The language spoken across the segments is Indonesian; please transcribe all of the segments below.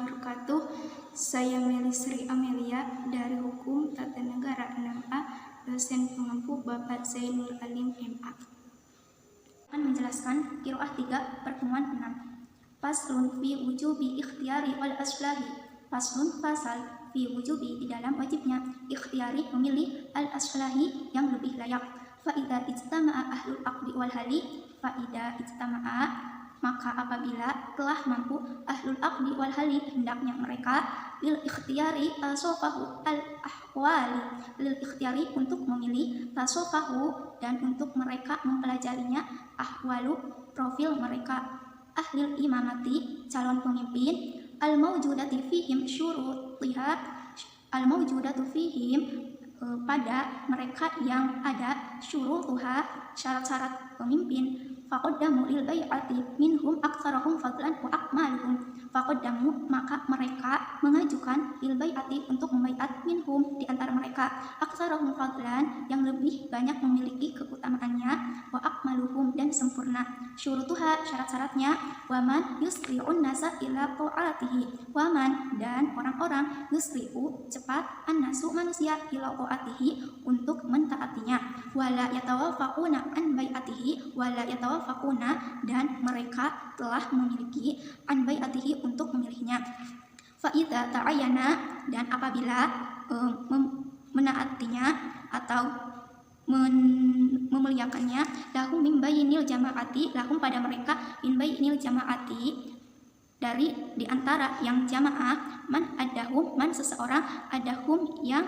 wabarakatuh. Saya Melisri Amelia dari Hukum Tata Negara 6A, dosen pengampu Bapak Zainul Alim MA. Akan menjelaskan qiraah 3 pertemuan 6. Faslun fi wujubi ikhtiyari wal aslahi. Faslun pasal fi wujubi di dalam wajibnya ikhtiyari memilih al aslahi yang lebih layak. Fa'idha ijtama'a ahlul aqdi wal hali. Fa'idha ijtama'a maka apabila telah mampu ahlul aqdi wal hali hendaknya mereka lil ikhtiyari tasofahu al ahwali, lil ikhtiyari untuk memilih, tasofahu dan untuk mereka mempelajarinya, ahwalu profil mereka, ahlil imamati calon pemimpin, al mawjudati fihim syurutiha, al mawjudatu fihim pada mereka yang ada syurutuha syarat-syarat pemimpin. Faqaddamu lil bai'ati minhum aktsarahum fadlan wa akmaluhum. Faqaddamu maka mereka mengajukan lil bai'ati untuk membaiat minhum di antara mereka aktsarahum fadlan yang lebih banyak memiliki keutamaannya, wa akmaluhum dan sempurna. Syurutuha syarat-syaratnya, waman yusri'un nasa ila ta'atihi, waman dan orang-orang yusri'u cepat an-nasu manusia ila ta'atihi untuk mentaatinya, wala yatawafaquna an bai'atihi, wala yatawafaquna dan mereka telah memiliki an bai'atihi untuk memilihnya. Fa'idha ta'ayana dan apabila menaatinya atau memuliakannya, lahum min bainil jamaati, lahum pada mereka min bainil jamaati dari diantara yang jamaah, man adahum man seseorang, adahum yang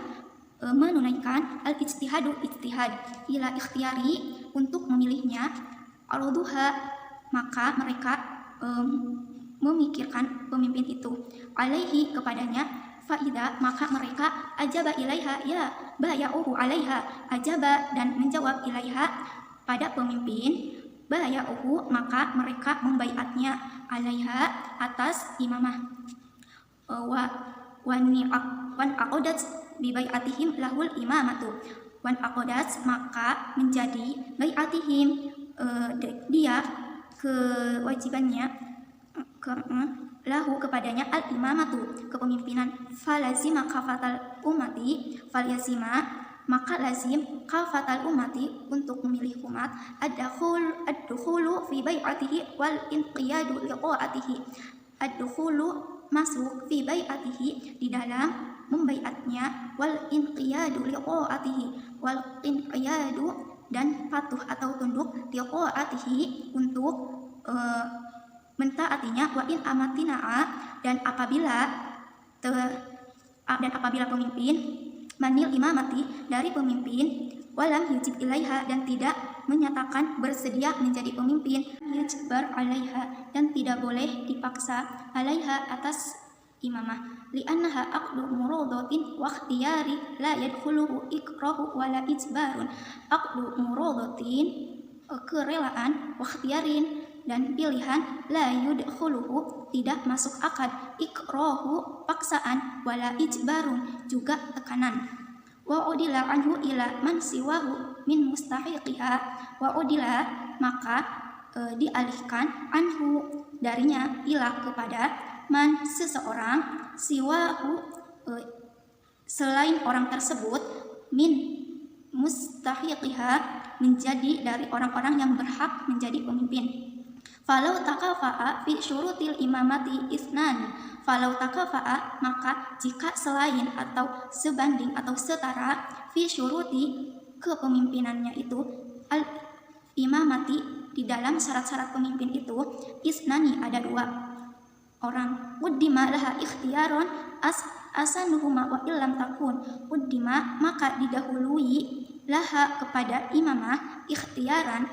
menunaikan al ijtihadu ijtihad, ila ikhtiyari untuk memilihnya, aruduha maka mereka memikirkan pemimpin itu, alaihi kepadanya, faida maka mereka ajaba ilaiha ya baya'uhu alaiha, ajaba dan menjawab ilaiha pada pemimpin, baya'uhu maka mereka membaiatnya, alaiha atas imamah, wan aqadat bi bai'atihim lahul imamatu, wan aqadat maka menjadi bai'atihim dia kewajibannya lahu kepadanya al imamatu kepemimpinan, falazima kafatal umati, falyazima maka lazim kafatal umati untuk memilih umat, ad-dukhulu fi bai'atihi wal inqiyadu li ta'atihi, ad-dukhulu masuk fi bai'atihi di dalam membaiatnya, wal inqiyadu li ta'atihi, wal inqiyadu dan patuh atau tunduk li ta'atihi untuk mentaatinya, wa in amatina'a dan apabila pemimpin manil imamati dari pemimpin, walam yujib ilaiha dan tidak menyatakan bersedia menjadi pemimpin, yujbar alaiha dan tidak boleh dipaksa, alaiha atas imamah, li'annaha aqdu muradatin wa ikhtiyari la yadkhuluhu ikrahu wala ijbarun, aqdu muradatin kerelaan, wa ikhtiyarin dan pilihan, la yudkhuluhu tidak masuk akad, ikrahu paksaan, wala ijbarun juga tekanan, wa udila anhu ila man siwahu min mustahiqiha, wa udila maka dialihkan anhu darinya ila kepada man seseorang, siwahu selain orang tersebut, min mustahiqiha menjadi dari orang-orang yang berhak menjadi pemimpin. Falau takafa'a fi syurutil imamati isnan, falau takafa'a maka jika selain atau sebanding atau setara fi syuruti kepemimpinannya itu, al imamati di dalam syarat-syarat pemimpin itu, isnani ada dua orang, uddima laha ikhtiyaron asanuhuma wa illam takun, uddima maka didahului laha kepada imamah ikhtiyaron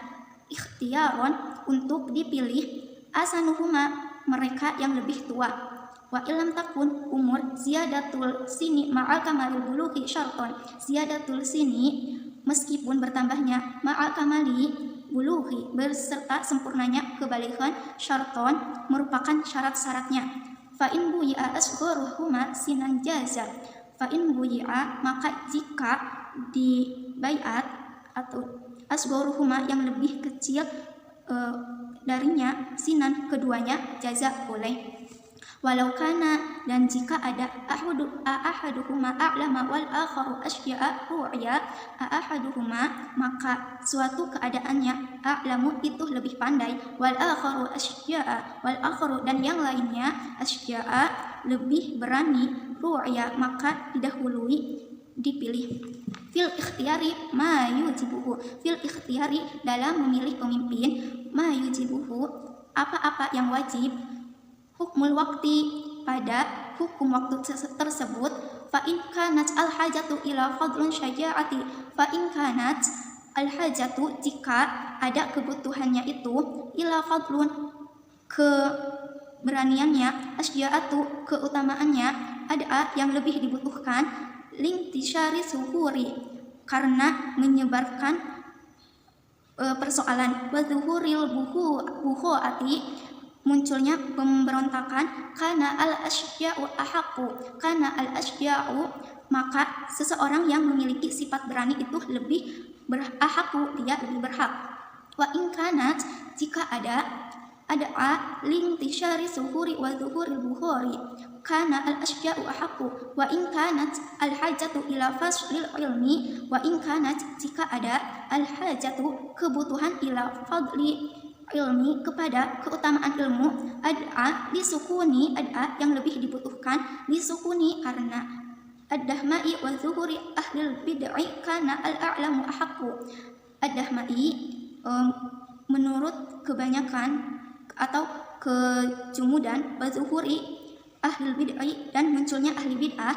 untuk dipilih, asanuhuma mereka yang lebih tua, wa illam takun umur, ziyadatul sini ma'al kamalil buluhi syarton, ziyadatul sini meskipun bertambahnya, ma'al kamali buluhi berserta sempurnanya kebalighan, syarton merupakan syarat-syaratnya. Fa in buyi'a asgharuhuma sinan jaza, fa in buyi'a maka jika dibaiat atau asgharuhuma yang lebih kecil darinya, sinan keduanya, jaza boleh. walau kana, dan jika ada ahaduhuma a'lama wal akharu asya'a ru'ya, ahaduhuma, maka suatu keadaannya a'lamu itu lebih pandai, wal akharu asya'a, wal akharu, dan yang lainnya asya'a lebih berani, ru'ya, maka didahului, dipilih. Fil ikhtiyari ma yujibuhu, fil ikhtiyari, dalam memilih pemimpin, ma yujibuhu, apa-apa yang wajib, hukmul waktu, pada hukum waktu tersebut, fa in kanat al hajatu ila fadlun syaja'ati, fa in kanat al hajatu, jika ada kebutuhannya itu, ila fadlun, keberaniannya, asya'atu, keutamaannya, ada yang lebih dibutuhkan, lingtishari suhuri, karena menyebarkan persoalan, wa zuhuril buhuati, munculnya pemberontakan, karena al-asya'u ahaqu, karena al-asya'u, maka seseorang yang memiliki sifat berani itu lebih ahaqu, dia lebih berhak. Wa in kanat, jika ada lintishari suhuri wa zuhuril buhuri, karena al-asya'u ahaqu, wa in kanat al-hajatu ila faslil ilmi, wa in kanat, jika ada al-hajatu, kebutuhan, ila fadli ilmi, kepada keutamaan ilmu, ada disukuni, ada yang lebih dibutuhkan, disukuni, karena ad-dahma'i wa zuhuri ahlil bid'i, karena al-a'lamu ahaqu, ad-dahma'i, menurut kebanyakan atau kejumudan, wa zuhuri ahlil bid'i, dan munculnya ahli bid'ah,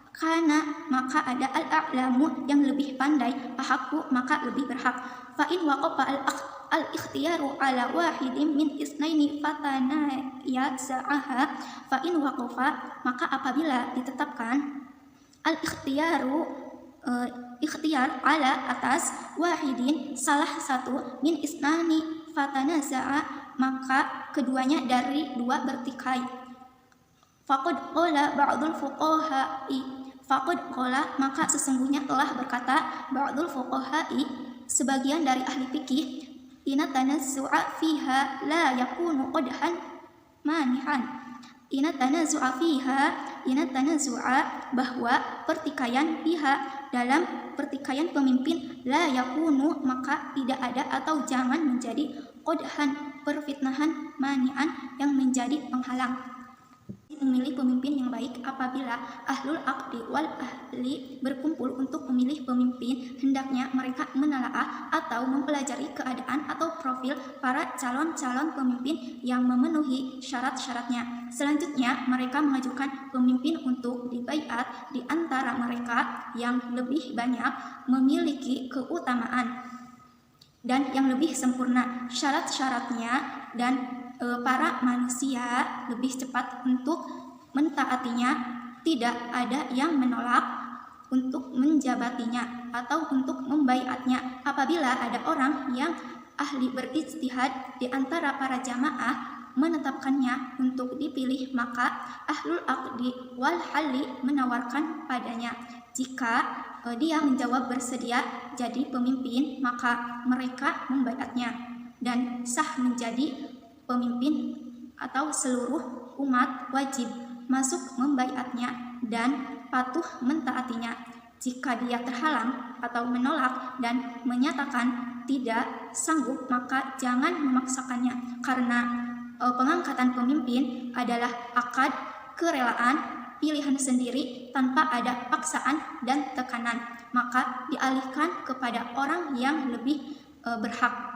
karena, maka ada al-a'lamu, yang lebih pandai, ahaqu, maka lebih berhak. Fa in waqafa al-ikhtiyaru ala wahidin min isnaini fatana ya sa'aha, fa in waqafa, maka apabila ditetapkan al-ikhtiyaru, ikhtiar, ala, atas, wahidin, salah satu, min isnani fatana za'a, maka keduanya dari dua bertikai. Faqad qala ba'dul fuqaha'i, faqad qala, maka sesungguhnya telah berkata, ba'dul fuqaha'i, sebagian dari ahli fikih, ina tanazzu'a fiha la yakunu qadhan manihan, ina tanazzu'a fiha, ina tanazzu'a, bahwa pertikaian fiha, dalam pertikaian pemimpin, la yakunu, maka tidak ada atau jangan menjadi, qadhan, perfitnahan, mani'an, yang menjadi penghalang. Memilih pemimpin yang baik, apabila ahlul aqdi wal ahli berkumpul untuk memilih pemimpin, hendaknya mereka menelaah atau mempelajari keadaan atau profil para calon-calon pemimpin yang memenuhi syarat-syaratnya. Selanjutnya mereka mengajukan pemimpin untuk dibaiat di antara mereka yang lebih banyak memiliki keutamaan dan yang lebih sempurna syarat-syaratnya, dan para manusia lebih cepat untuk mentaatinya, tidak ada yang menolak untuk menjabatinya atau untuk membaiatnya. Apabila ada orang yang ahli berijtihad di antara para jamaah menetapkannya untuk dipilih, maka ahlul aqdi wal hali menawarkan padanya. Jika dia menjawab bersedia jadi pemimpin, maka mereka membaiatnya dan sah menjadi pemimpin, atau seluruh umat wajib masuk membaiatnya dan patuh mentaatinya. Jika dia terhalang atau menolak dan menyatakan tidak sanggup, maka jangan memaksakannya, karena pengangkatan pemimpin adalah akad kerelaan, pilihan sendiri tanpa ada paksaan dan tekanan, maka dialihkan kepada orang yang lebih berhak.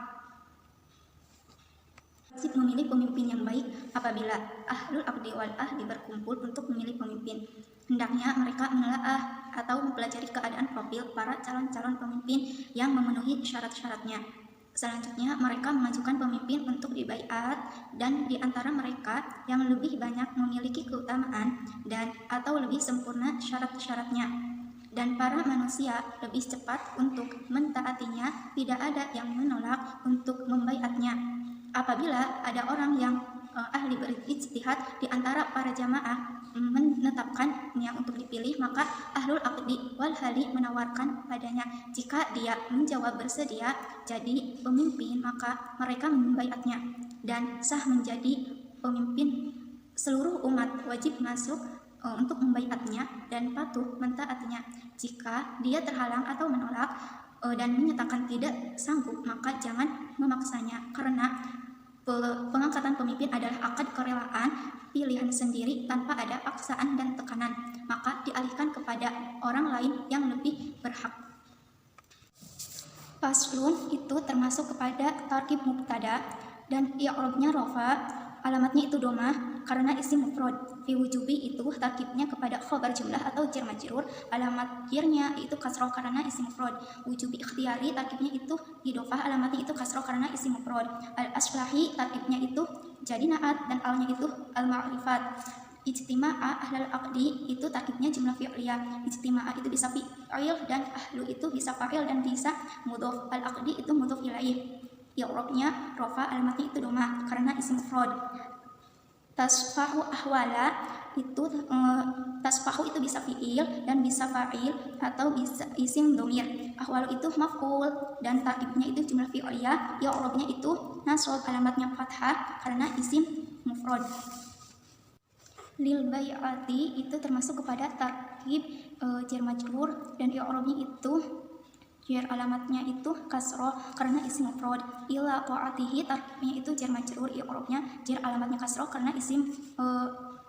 Wajib memilih pemimpin yang baik. Apabila ahlul aqdi wal ahli berkumpul untuk memilih pemimpin, hendaknya mereka menelaah atau mempelajari keadaan profil para calon-calon pemimpin yang memenuhi syarat-syaratnya. Selanjutnya mereka mengajukan pemimpin untuk dibaiat, dan di antara mereka yang lebih banyak memiliki keutamaan dan atau lebih sempurna syarat-syaratnya, dan para manusia lebih cepat untuk mentaatinya, tidak ada yang menolak untuk membaiatnya. Apabila ada orang yang ahli berijtihad di antara para jamaah menetapkannya untuk dipilih, maka ahlul aqdi wal hali menawarkan padanya. Jika dia menjawab bersedia jadi pemimpin, maka mereka membaiatnya dan sah menjadi pemimpin seluruh umat umat wajib masuk untuk membaiatnya dan patuh mentaatinya. Jika dia terhalang atau menolak dan menyatakan tidak sanggup, maka jangan memaksanya, karena pengangkatan pemimpin adalah akad kerelaan pilihan sendiri tanpa ada paksaan dan tekanan, maka dialihkan kepada orang lain yang lebih berhak. Faslun itu termasuk kepada tarkib mubtada dan i'rabnya rofa, alamatnya itu domah karena isim mufrad. Fi wujubi itu tarkibnya kepada khobar jumlah atau jar majrur, alamat jarnya itu kasroh karena isim mufrad. Wujubi ikhtiyari tarkibnya itu idofah, alamatnya itu kasroh karena isim mufrad. Al aslahi tarkibnya itu jadi naat dan alnya itu al ma'rifat. Ijtima'a ahlal aqdi itu tarkibnya jumlah fi'liyah. Ijtima'a itu bisa fi'il dan ahlu itu bisa fa'il dan bisa mudhof. Al aqdi itu mudhof ilaih. I'rabnya rofa, alamatnya itu domah karena isim mufrad. Tasfahu ahwala itu tasfahu itu bisa fi'il dan bisa fa'il atau bisa isim domir. Ahwalu itu maf'ul dan tarkibnya itu jumlah fi'liyah. I'rabnya itu nasab, alamatnya fathah karena isim mufrad. Lil bai'ati itu termasuk kepada tarkib jar majrur dan i'rabnya itu jar, alamatnya itu kasroh karena isim mufrad. Ila ta'atihi tarkibnya itu jar majrur, i'rabnya jar, alamatnya kasroh karena isim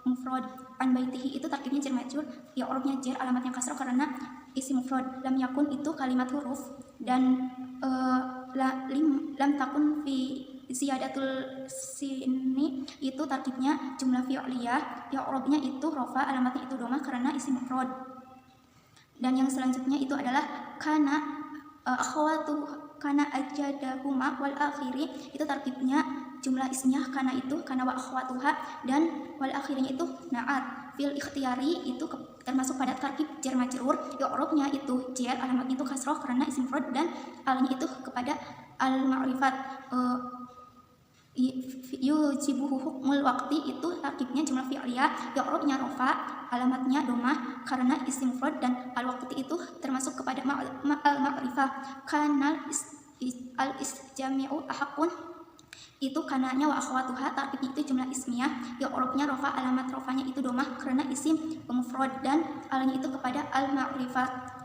mufrad. An baitihi itu tarkibnya jar majrur, i'rabnya jar, alamatnya kasroh karena isim mufrad. Lam yakun itu kalimat huruf dan lam takun fi ziyadatul sini itu tarkibnya jumlah fi'liyah, i'rabnya itu rofa, alamatnya itu domah karena isim mufrad. Dan yang selanjutnya itu adalah kana akhwatu kana ajadahuma wal akhiri itu tarkibnya jumlah ismiyah kana itu kana wa akhwatuha dan wal akhirnya itu naat. Fil ikhtiyari itu termasuk pada tarkib jar majrur, i'rabnya itu jar, alamatnya itu kasroh karena isim mufrad dan alnya itu kepada al ma'rifat. Yujibuhu hukmul waqti itu tarkibnya jumlah fi'liyah, i'rabnya rofa, alamatnya domah karena isim mufrad dan al waqti itu termasuk kepada al ma'rifah. Kanal al isjami'u ahakun itu kananya wa akhwatuha tarkibnya itu jumlah ismiyah, i'rabnya rofa, alamat rofanya itu domah karena isim mufrad dan alnya itu kepada al ma'rifah.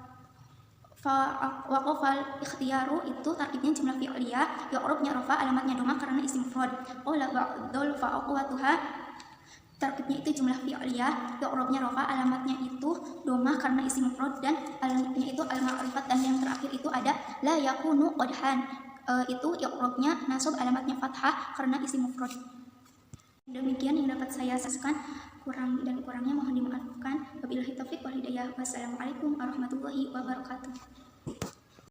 Waqafal ikhtiyaru itu tarkibnya jumlah fi'liyah, i'rabnya rofa, alamatnya domah karena isim mufrad. Qala ba'dul fa'aqwatuha tarkibnya itu jumlah fi'liyah, i'rabnya rofa, alamatnya itu domah karena isim mufrad dan alnya itu al ma'rifat. Dan yang terakhir itu ada la yakunu qadhan, itu i'rabnya nasab, alamatnya fathah karena isim mufrad. Demikian yang dapat saya jelaskan, kurangnya mohon dimaafkan. Wabillahi taufiq wal hidayah. Wassalamualaikum warahmatullahi wabarakatuh.